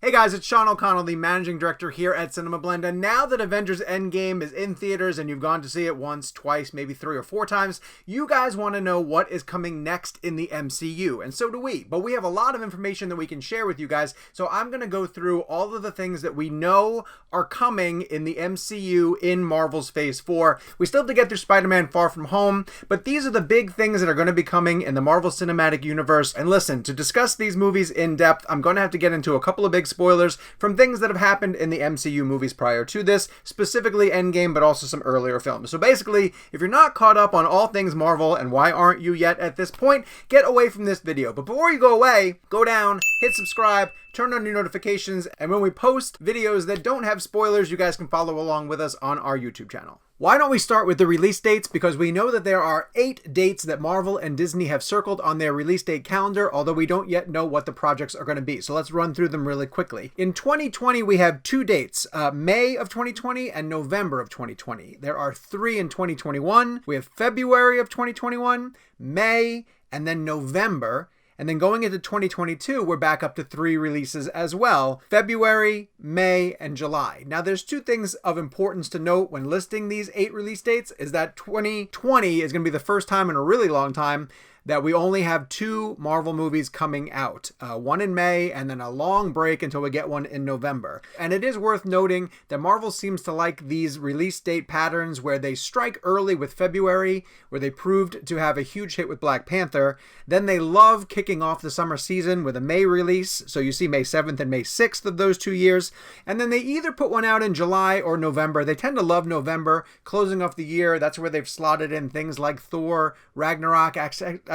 Hey guys, it's Sean O'Connell, the Managing Director here at CinemaBlend, and now that Avengers Endgame is in theaters and you've gone to see it once, twice, maybe 3 or 4 times, you guys want to know what is coming next in the MCU, and so do we. But we have a lot of information that we can share with you guys, so I'm going to go through all of the things that we know are coming in the MCU in Marvel's Phase 4. We still have to get through Spider-Man Far From Home, but these are the big things that are going to be coming in the Marvel Cinematic Universe. And listen, to discuss these movies in depth, I'm going to have to get into a couple of big spoilers from things that have happened in the MCU movies prior to this, specifically Endgame, but also some earlier films. So basically, if you're not caught up on all things Marvel, and why aren't you yet at this point, get away from this video. But before you go away, go down, hit subscribe, turn on your notifications, and when we post videos that don't have spoilers, you guys can follow along with us on our YouTube channel. Why don't we start with the release dates? Because we know that there are 8 dates that Marvel and Disney have circled on their release date calendar, although we don't yet know what the projects are going to be. So let's run through them really quickly. In 2020, we have 2 dates, May of 2020 and November of 2020. There are 3 in 2021. We have February of 2021, May, and then November. And then going into 2022, we're back up to 3 releases as well, February, May, and July. Now, there's 2 things of importance to note when listing these 8 release dates, is that 2020 is going to be the first time in a really long time that we only have 2 Marvel movies coming out, one in May and then a long break until we get one in November. And it is worth noting that Marvel seems to like these release date patterns where they strike early with February, where they proved to have a huge hit with Black Panther. Then they love kicking off the summer season with a May release, so you see May 7th and May 6th of those 2 years. And then they either put one out in July or November. They tend to love November, closing off the year. That's where they've slotted in things like Thor, Ragnarok.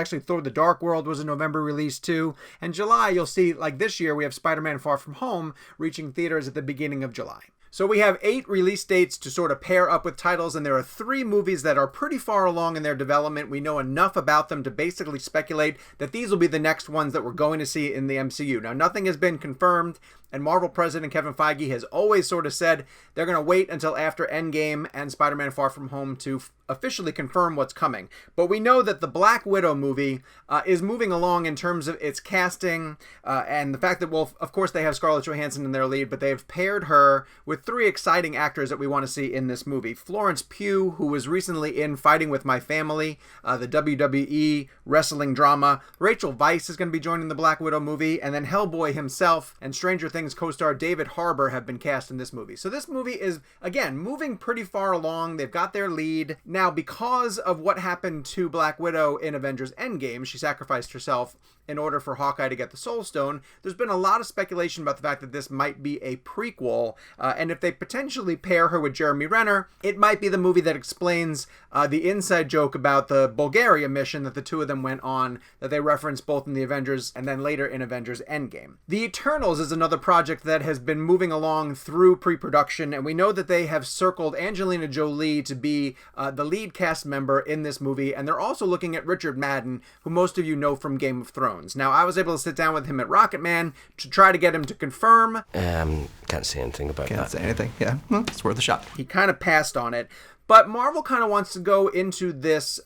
Actually, Thor the Dark World was a November release too. And July, you'll see, like this year, we have Spider-Man Far From Home reaching theaters at the beginning of July. So we have 8 release dates to sort of pair up with titles, and there are 3 movies that are pretty far along in their development. We know enough about them to basically speculate that these will be the next ones that we're going to see in the MCU. Now, nothing has been confirmed, and Marvel President Kevin Feige has always sort of said they're going to wait until after Endgame and Spider-Man Far From Home to officially confirm what's coming. But we know that the Black Widow movie is moving along in terms of its casting and the fact that, well, of course they have Scarlett Johansson in their lead, but they've paired her with 3 exciting actors that we want to see in this movie. Florence Pugh, who was recently in Fighting With My Family, the WWE wrestling drama. Rachel Weisz is going to be joining the Black Widow movie, and then Hellboy himself and Stranger Things co-star David Harbour have been cast in this movie. So this movie is, again, moving pretty far along. They've got their lead. Now, because of what happened to Black Widow in Avengers Endgame, she sacrificed herself in order for Hawkeye to get the Soul Stone. There's been a lot of speculation about the fact that this might be a prequel, and if they potentially pair her with Jeremy Renner, it might be the movie that explains the inside joke about the Bulgaria mission that the 2 of them went on, that they referenced both in the Avengers and then later in Avengers Endgame. The Eternals is another project that has been moving along through pre-production, and we know that they have circled Angelina Jolie to be the lead cast member in this movie, and they're also looking at Richard Madden, who most of you know from Game of Thrones. Now, I was able to sit down with him at Rocket Man to try to get him to confirm. Can't say anything about that. Can't say anything, yeah. Well, it's worth a shot. He kind of passed on it, but Marvel kind of wants to go into this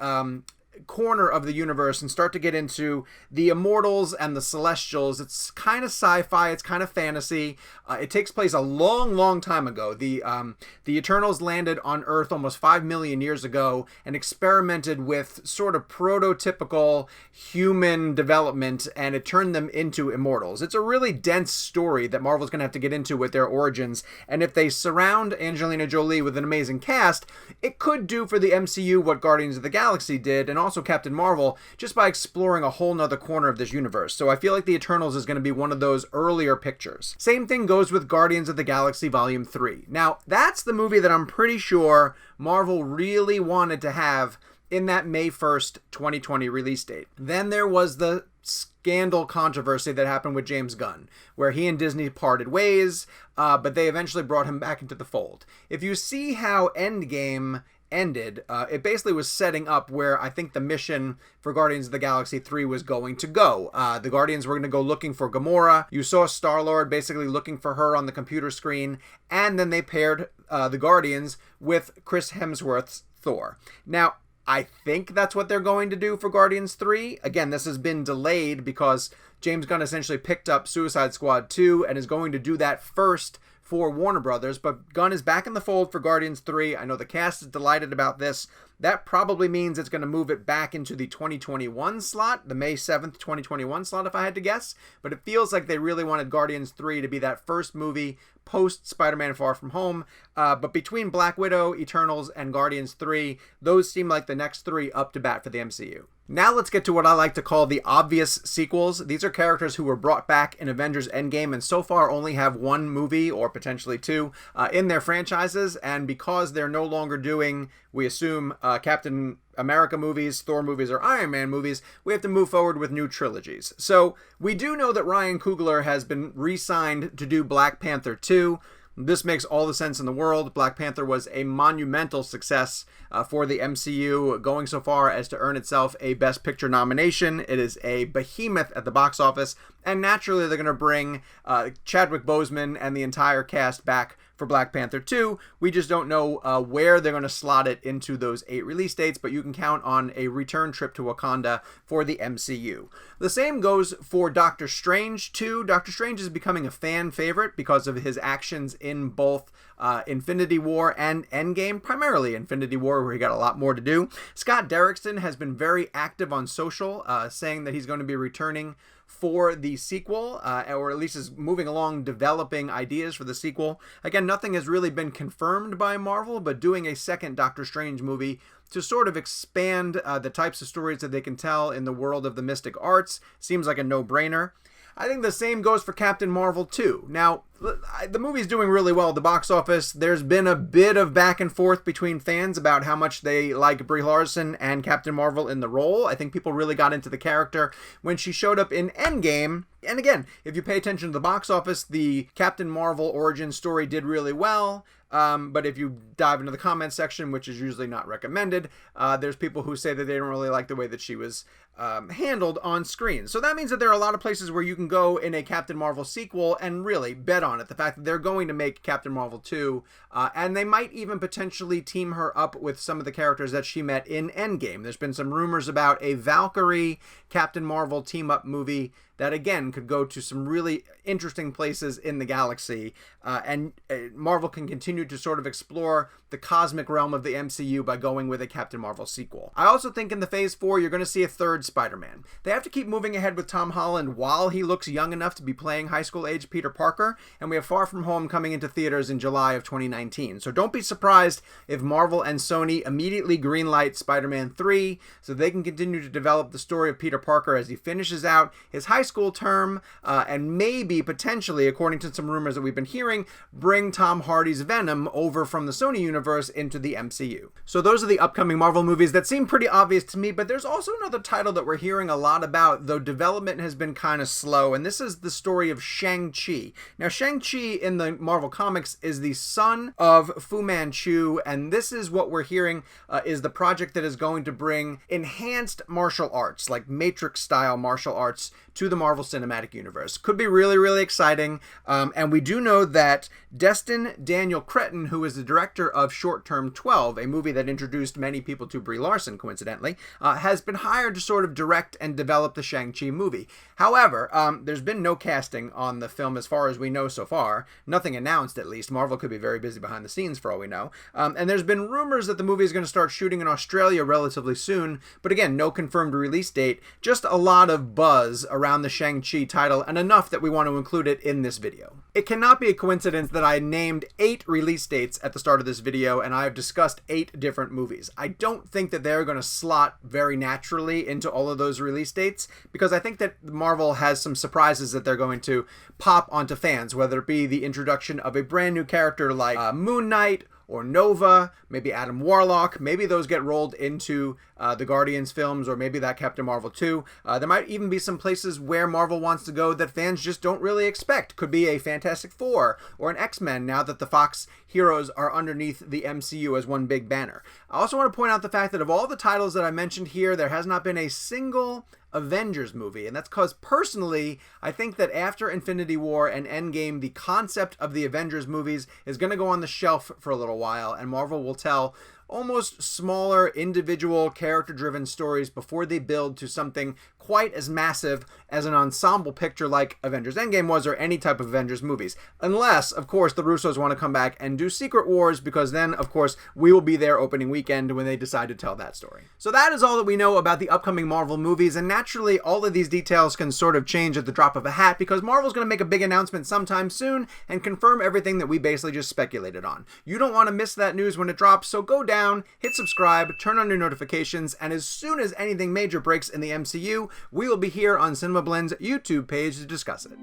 corner of the universe and start to get into the Immortals and the Celestials. It's kind of sci-fi, it's kind of fantasy. It takes place a long time ago. The Eternals landed on Earth almost 5 million years ago and experimented with sort of prototypical human development, and it turned them into immortals. It's a really dense story that Marvel's going to have to get into with their origins, and if they surround Angelina Jolie with an amazing cast, it could do for the MCU what Guardians of the Galaxy did, and also Captain Marvel, just by exploring a whole nother corner of this universe. So I feel like the Eternals is going to be one of those earlier pictures. Same thing goes with Guardians of the Galaxy Volume 3. Now, that's the movie that I'm pretty sure Marvel really wanted to have in that May 1st, 2020 release date. Then there was the scandal controversy that happened with James Gunn, where he and Disney parted ways, but they eventually brought him back into the fold. If you see how Endgame ended, it basically was setting up where I think the mission for Guardians of the Galaxy 3 was going to go. The Guardians were going to go looking for Gamora. You saw Star-Lord basically looking for her on the computer screen, and then they paired the Guardians with Chris Hemsworth's Thor. Now, I think that's what they're going to do for Guardians 3. Again, this has been delayed because James Gunn essentially picked up Suicide Squad 2 and is going to do that first for Warner Brothers, but Gunn is back in the fold for Guardians 3. I know the cast is delighted about this. That probably means it's going to move it back into the 2021 slot, the May 7th, 2021 slot, if I had to guess. But it feels like they really wanted Guardians 3 to be that first movie post Spider-Man Far From Home. But between Black Widow, Eternals, and Guardians 3, those seem like the next three up to bat for the MCU. Now let's get to what I like to call the obvious sequels. These are characters who were brought back in Avengers Endgame and so far only have one movie or potentially two in their franchises. And because they're no longer doing, we assume, Captain America movies, Thor movies, or Iron Man movies, we have to move forward with new trilogies. So we do know that Ryan Coogler has been re-signed to do Black Panther 2. This makes all the sense in the world. Black Panther was a monumental success for the MCU, going so far as to earn itself a Best Picture nomination. It is a behemoth at the box office, and naturally they're going to bring Chadwick Boseman and the entire cast back for Black Panther 2. We just don't know where they're going to slot it into those 8 release dates, but you can count on a return trip to Wakanda for the MCU. The same goes for Doctor Strange 2. Doctor Strange is becoming a fan favorite because of his actions in both Infinity War and Endgame, primarily Infinity War, where he got a lot more to do. Scott Derrickson has been very active on social, saying that he's going to be returning for the sequel, or at least is moving along developing ideas for the sequel. Again, nothing has really been confirmed by Marvel, but doing a second Doctor Strange movie to sort of expand the types of stories that they can tell in the world of the mystic arts seems like a no-brainer. I think the same goes for Captain Marvel 2. Now, the movie's doing really well at the box office. There's been a bit of back and forth between fans about how much they like Brie Larson and Captain Marvel in the role. I think people really got into the character when she showed up in Endgame. And again, if you pay attention to the box office, the Captain Marvel origin story did really well. But if you dive into the comments section, which is usually not recommended, there's people who say that they don't really like the way that she was handled on screen. So that means that there are a lot of places where you can go in a Captain Marvel sequel and really bet on it. The fact that they're going to make Captain Marvel 2, and they might even potentially team her up with some of the characters that she met in Endgame. There's been some rumors about a Valkyrie Captain Marvel team-up movie that, again, could go to some really interesting places in the galaxy. And Marvel can continue to sort of explore the cosmic realm of the MCU by going with a Captain Marvel sequel. I also think in the Phase 4, you're going to see a third Spider-Man. They have to keep moving ahead with Tom Holland while he looks young enough to be playing high school age Peter Parker, and we have Far From Home coming into theaters in July of 2019. So don't be surprised if Marvel and Sony immediately greenlight Spider-Man 3 so they can continue to develop the story of Peter Parker as he finishes out his high school term, and maybe potentially, according to some rumors that we've been hearing, bring Tom Hardy's Venom over from the Sony universe into the MCU. So those are the upcoming Marvel movies that seem pretty obvious to me, but there's also another title that we're hearing a lot about, though development has been kind of slow, and this is the story of Shang-Chi. Now, Shang-Chi in the Marvel Comics is the son of Fu Manchu, and this is what we're hearing is the project that is going to bring enhanced martial arts, like Matrix-style martial arts, to the Marvel Cinematic Universe. Could be really, really exciting. And we do know that Destin Daniel Cretton, who is the director of Short Term 12, a movie that introduced many people to Brie Larson, coincidentally, has been hired to sort of direct and develop the Shang-Chi movie. However, there's been no casting on the film as far as we know so far. Nothing announced, at least. Marvel could be very busy behind the scenes for all we know. And there's been rumors that the movie is going to start shooting in Australia relatively soon. But again, no confirmed release date. Just a lot of buzz around the Shang-Chi title, and enough that we want to include it in this video. It cannot be a coincidence that I named 8 release dates at the start of this video, and I have discussed 8 different movies. I don't think that they're going to slot very naturally into all of those release dates, because I think that Marvel has some surprises that they're going to pop onto fans, whether it be the introduction of a brand new character like Moon Knight, or Nova, maybe Adam Warlock. Maybe those get rolled into the Guardians films, or maybe that Captain Marvel 2. There might even be some places where Marvel wants to go that fans just don't really expect. Could be a Fantastic Four or an X-Men now that the Fox heroes are underneath the MCU as one big banner. I also want to point out the fact that of all the titles that I mentioned here, there has not been a single Avengers movie, and that's because personally I think that after Infinity War and Endgame, the concept of the Avengers movies is going to go on the shelf for a little while, and Marvel will tell almost smaller, individual, character-driven stories before they build to something quite as massive as an ensemble picture like Avengers Endgame was, or any type of Avengers movies. Unless, of course, the Russos want to come back and do Secret Wars, because then, of course, we will be there opening weekend when they decide to tell that story. So that is all that we know about the upcoming Marvel movies, and naturally, all of these details can sort of change at the drop of a hat, because Marvel's going to make a big announcement sometime soon and confirm everything that we basically just speculated on. You don't want to miss that news when it drops, so go down, hit subscribe, turn on your notifications, and as soon as anything major breaks in the MCU, we will be here on CinemaBlend's YouTube page to discuss it.